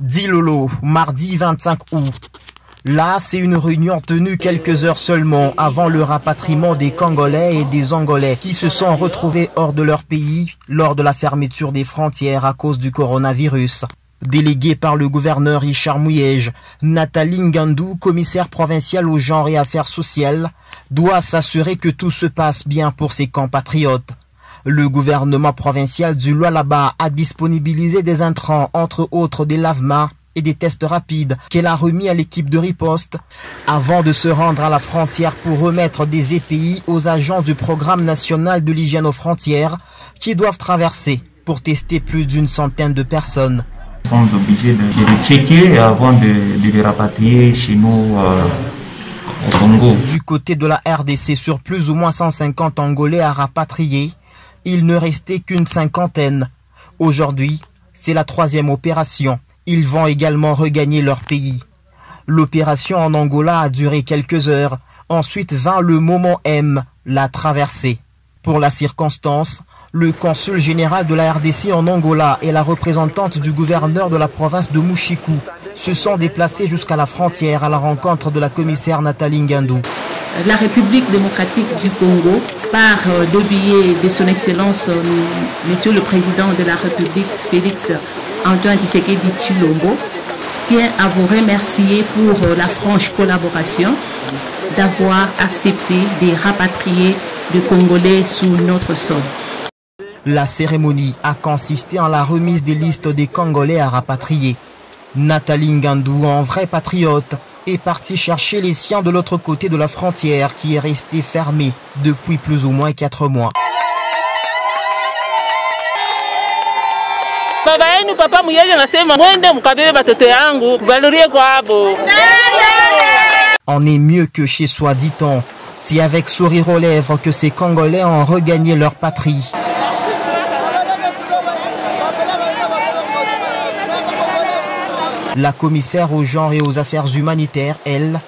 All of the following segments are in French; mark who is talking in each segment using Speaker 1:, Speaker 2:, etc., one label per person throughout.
Speaker 1: Dit Lolo, mardi 25 août. Là, c'est une réunion tenue quelques heures seulement avant le rapatriement des Congolais et des Angolais qui se sont retrouvés hors de leur pays lors de la fermeture des frontières à cause du coronavirus. Déléguée par le gouverneur Richard Mouyège, Nathalie Ngandou, commissaire provincial au genre et affaires sociales, doit s'assurer que tout se passe bien pour ses compatriotes. Le gouvernement provincial du Lualaba a disponibilisé des intrants, entre autres des lave-mains et des tests rapides qu'elle a remis à l'équipe de riposte avant de se rendre à la frontière pour remettre des EPI aux agents du programme national de l'hygiène aux frontières qui doivent traverser pour tester plus d'une centaine de personnes.
Speaker 2: Nous sommes obligés de les checker avant de les rapatrier chez nous au Congo.
Speaker 1: Du côté de la RDC, sur plus ou moins 150 Angolais à rapatrier, il ne restait qu'une cinquantaine. Aujourd'hui, c'est la 3e opération. Ils vont également regagner leur pays. L'opération en Angola a duré quelques heures. Ensuite vint le moment M, la traversée. Pour la circonstance, le consul général de la RDC en Angola et la représentante du gouverneur de la province de Mouchikou se sont déplacés jusqu'à la frontière à la rencontre de la commissaire Nathalie Ngandou.
Speaker 3: La République démocratique du Congo, par le biais de son Excellence, Monsieur le Président de la République, Félix Antoine Tshisekedi Tshilombo, tient à vous remercier pour la franche collaboration d'avoir accepté de rapatrier les Congolais sous notre sol.
Speaker 1: La cérémonie a consisté en la remise des listes des Congolais à rapatrier. Nathalie Ngandou, en vrai patriote, est partie chercher les siens de l'autre côté de la frontière qui est restée fermée depuis plus ou moins 4 mois. On est mieux que chez soi, dit-on. C'est avec sourire aux lèvres que ces Congolais ont regagné leur patrie. La commissaire au genre et aux affaires humanitaires, elle,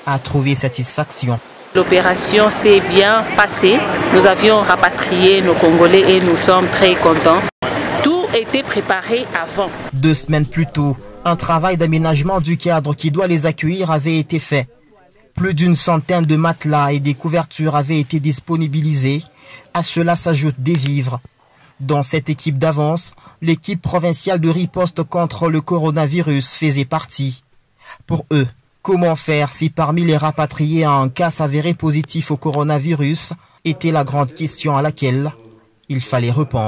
Speaker 1: a trouvé satisfaction.
Speaker 3: L'opération s'est bien passée. Nous avions rapatrié nos Congolais et nous sommes très contents. Tout était préparé avant.
Speaker 1: 2 semaines plus tôt, un travail d'aménagement du cadre qui doit les accueillir avait été fait. Plus d'une centaine de matelas et des couvertures avaient été disponibilisés. À cela s'ajoutent des vivres. Dans cette équipe d'avance, l'équipe provinciale de riposte contre le coronavirus faisait partie. Pour eux, comment faire si parmi les rapatriés un cas s'avérait positif au coronavirus était la grande question à laquelle il fallait répondre.